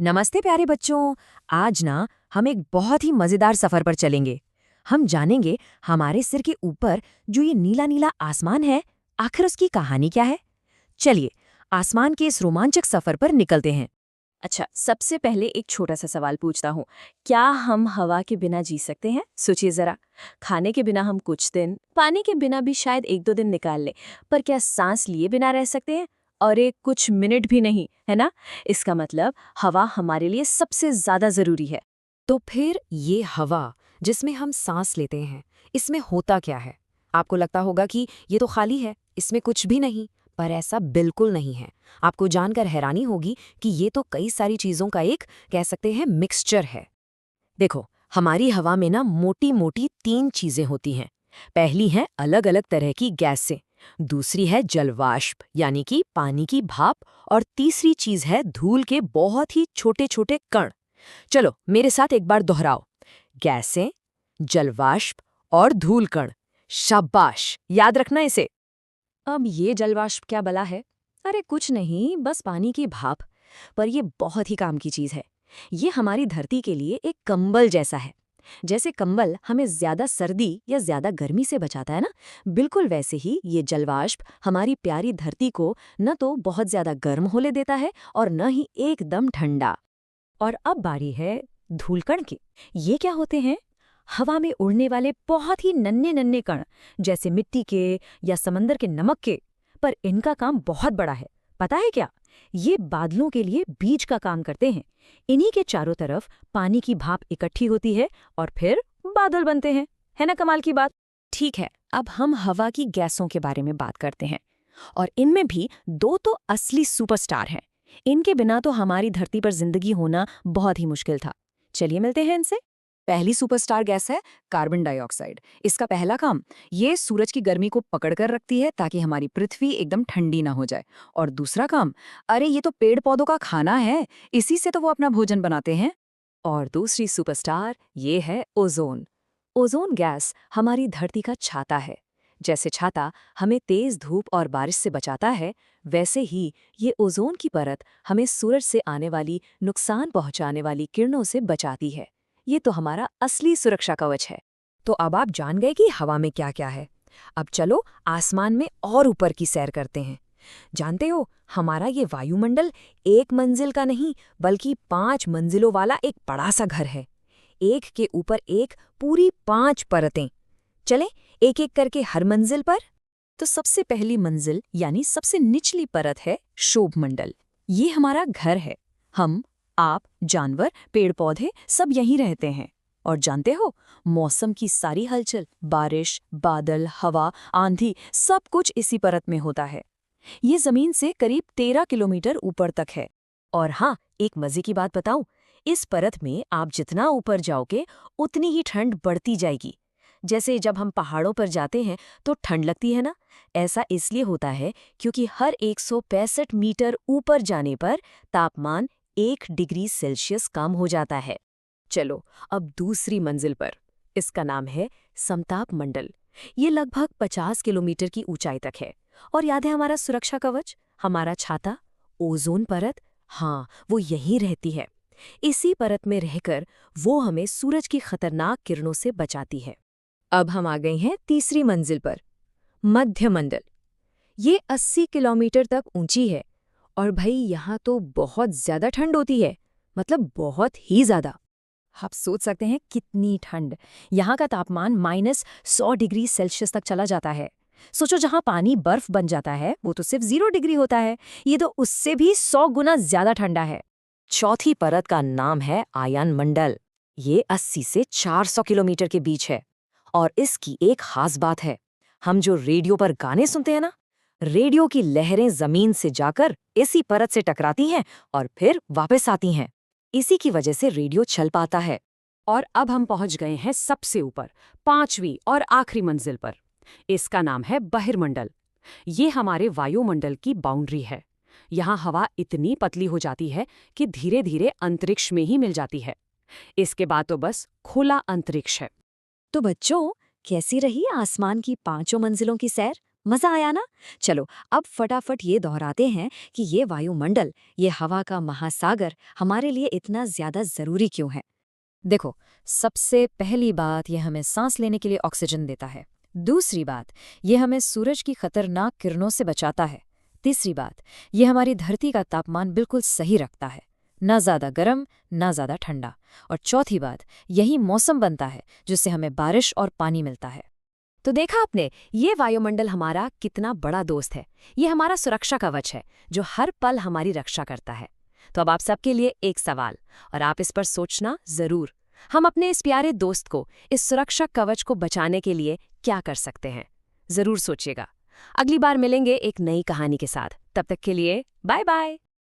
नमस्ते प्यारे बच्चों। आज ना हम एक बहुत ही मजेदार सफर पर चलेंगे। हम जानेंगे हमारे सिर के ऊपर जो ये नीला नीला आसमान है, आखिर उसकी कहानी क्या है। चलिए आसमान के इस रोमांचक सफर पर निकलते हैं। अच्छा, सबसे पहले एक छोटा सा सवाल पूछता हूँ। क्या हम हवा के बिना जी सकते हैं? सोचिए जरा। खाने के बिना हम कुछ दिन, पानी के बिना भी शायद एक दो दिन निकाल लें, पर क्या सांस लिए बिना रह सकते हैं? और एक कुछ मिनट भी नहीं, है ना? इसका मतलब हवा हमारे लिए सबसे ज्यादा जरूरी है। तो फिर ये हवा जिसमें हम सांस लेते हैं, इसमें होता क्या है? आपको लगता होगा कि ये तो खाली है, इसमें कुछ भी नहीं, पर ऐसा बिल्कुल नहीं है। आपको जानकर हैरानी होगी कि ये तो कई सारी चीज़ों का एक कह सकते हैं मिक्सचर है। देखो, हमारी हवा में ना मोटी मोटी तीन चीजें होती हैं। पहली है अलग अलग तरह की गैसें, दूसरी है जलवाष्प यानी कि पानी की भाप, और तीसरी चीज है धूल के बहुत ही छोटे छोटे कण। चलो मेरे साथ एक बार दोहराओ। गैसें, जलवाष्प और धूल कण। शाबाश, याद रखना इसे। अब ये जलवाष्प क्या बला है? अरे कुछ नहीं, बस पानी की भाप। पर ये बहुत ही काम की चीज है। ये हमारी धरती के लिए एक कंबल जैसा है। जैसे कंबल हमें ज्यादा सर्दी या ज्यादा गर्मी से बचाता है ना, बिल्कुल वैसे ही ये जलवाष्प हमारी प्यारी धरती को न तो बहुत ज्यादा गर्म होने देता है और न ही एकदम ठंडा। और अब बारी है धूलकण की। ये क्या होते हैं? हवा में उड़ने वाले बहुत ही नन्हे नन्हे कण, जैसे मिट्टी के या समंदर के नमक के। पर इनका काम बहुत बड़ा है। पता है क्या? ये बादलों के लिए बीज का काम करते हैं। इन्हीं के चारों तरफ पानी की भाप इकट्ठी होती है और फिर बादल बनते हैं। है ना कमाल की बात? ठीक है, अब हम हवा की गैसों के बारे में बात करते हैं। और इनमें भी दो तो असली सुपरस्टार हैं। इनके बिना तो हमारी धरती पर जिंदगी होना बहुत ही मुश्किल था। चलिए मिलते हैं इनसे। पहली सुपरस्टार गैस है कार्बन डाइऑक्साइड। इसका पहला काम, ये सूरज की गर्मी को पकड़कर रखती है ताकि हमारी पृथ्वी एकदम ठंडी ना हो जाए। और दूसरा काम, अरे ये तो पेड़ पौधों का खाना है, इसी से तो वो अपना भोजन बनाते हैं। और दूसरी सुपरस्टार ये है ओजोन। ओजोन गैस हमारी धरती का छाता है। जैसे छाता हमें तेज धूप और बारिश से बचाता है, वैसे ही ये ओजोन की परत हमें सूरज से आने वाली नुकसान पहुंचाने वाली किरणों से बचाती है। ये तो हमारा असली सुरक्षा कवच है। तो अब आप जान गए कि हवा में क्या क्या है। अब चलो आसमान में और ऊपर की सैर करते हैं। जानते हो, हमारा ये वायुमंडल एक मंजिल का नहीं बल्कि 5 मंजिलों वाला एक बड़ा सा घर है। एक के ऊपर एक पूरी 5 परतें। चलें एक एक करके हर मंजिल पर। तो सबसे पहली मंजिल यानी सबसे निचली परत है शोभमंडल। ये हमारा घर है। हम, आप, जानवर, पेड़ पौधे सब यहीं रहते हैं। और जानते हो, मौसम की सारी हलचल, बारिश, बादल, हवा, आंधी, सब कुछ इसी परत में होता है। ये जमीन से करीब 13 किलोमीटर ऊपर तक है। और हाँ, एक मजे की बात बताऊं, इस परत में आप जितना ऊपर जाओगे उतनी ही ठंड बढ़ती जाएगी। जैसे जब हम पहाड़ों पर जाते हैं तो ठंड लगती है ना, ऐसा इसलिए होता है क्योंकि हर 165 मीटर ऊपर जाने पर तापमान 1 डिग्री सेल्सियस कम हो जाता है। चलो अब दूसरी मंजिल पर। इसका नाम है समताप मंडल। ये लगभग 50 किलोमीटर की ऊंचाई तक है। और याद है हमारा सुरक्षा कवच, हमारा छाता, ओजोन परत। हाँ, वो यहीं रहती है। इसी परत में रहकर वो हमें सूरज की खतरनाक किरणों से बचाती है। अब हम आ गए हैं तीसरी मंजिल पर, मध्य मंडल। ये 80 किलोमीटर तक ऊंची है। और भाई यहाँ तो बहुत ज्यादा ठंड होती है, मतलब बहुत ही ज्यादा। आप सोच सकते हैं कितनी ठंड। यहाँ का तापमान -100 डिग्री सेल्सियस तक चला जाता है। सोचो, जहाँ पानी बर्फ बन जाता है वो तो सिर्फ 0 डिग्री होता है, ये तो उससे भी 100 गुना ज्यादा ठंडा है। चौथी परत का नाम है आयन मंडल। ये 80 से 400 किलोमीटर के बीच है। और इसकी एक खास बात है, हम जो रेडियो पर गाने सुनते हैं ना, रेडियो की लहरें जमीन से जाकर इसी परत से टकराती हैं और फिर वापस आती हैं। इसी की वजह से रेडियो चल पाता है। और अब हम पहुंच गए हैं सबसे ऊपर, पांचवी और आखिरी मंजिल पर। इसका नाम है बहिर्मंडल। ये हमारे वायुमंडल की बाउंड्री है। यहाँ हवा इतनी पतली हो जाती है कि धीरे धीरे अंतरिक्ष में ही मिल जाती है। इसके बाद तो बस खुला अंतरिक्ष है। तो बच्चों, कैसी रही आसमान की 5 मंजिलों की सैर? मजा आया ना? चलो अब फटाफट ये दोहराते हैं कि ये वायुमंडल, ये हवा का महासागर हमारे लिए इतना ज्यादा जरूरी क्यों है। देखो, सबसे पहली बात, ये हमें सांस लेने के लिए ऑक्सीजन देता है। दूसरी बात, ये हमें सूरज की खतरनाक किरणों से बचाता है। तीसरी बात, ये हमारी धरती का तापमान बिल्कुल सही रखता है, ना ज़्यादा गर्म ना ज़्यादा ठंडा। और चौथी बात, यही मौसम बनता है जिससे हमें बारिश और पानी मिलता है। तो देखा आपने, ये वायुमंडल हमारा कितना बड़ा दोस्त है। ये हमारा सुरक्षा कवच है जो हर पल हमारी रक्षा करता है। तो अब आप सबके लिए एक सवाल, और आप इस पर सोचना जरूर। हम अपने इस प्यारे दोस्त को, इस सुरक्षा कवच को बचाने के लिए क्या कर सकते हैं? जरूर सोचिएगा। अगली बार मिलेंगे एक नई कहानी के साथ। तब तक के लिए बाय बाय।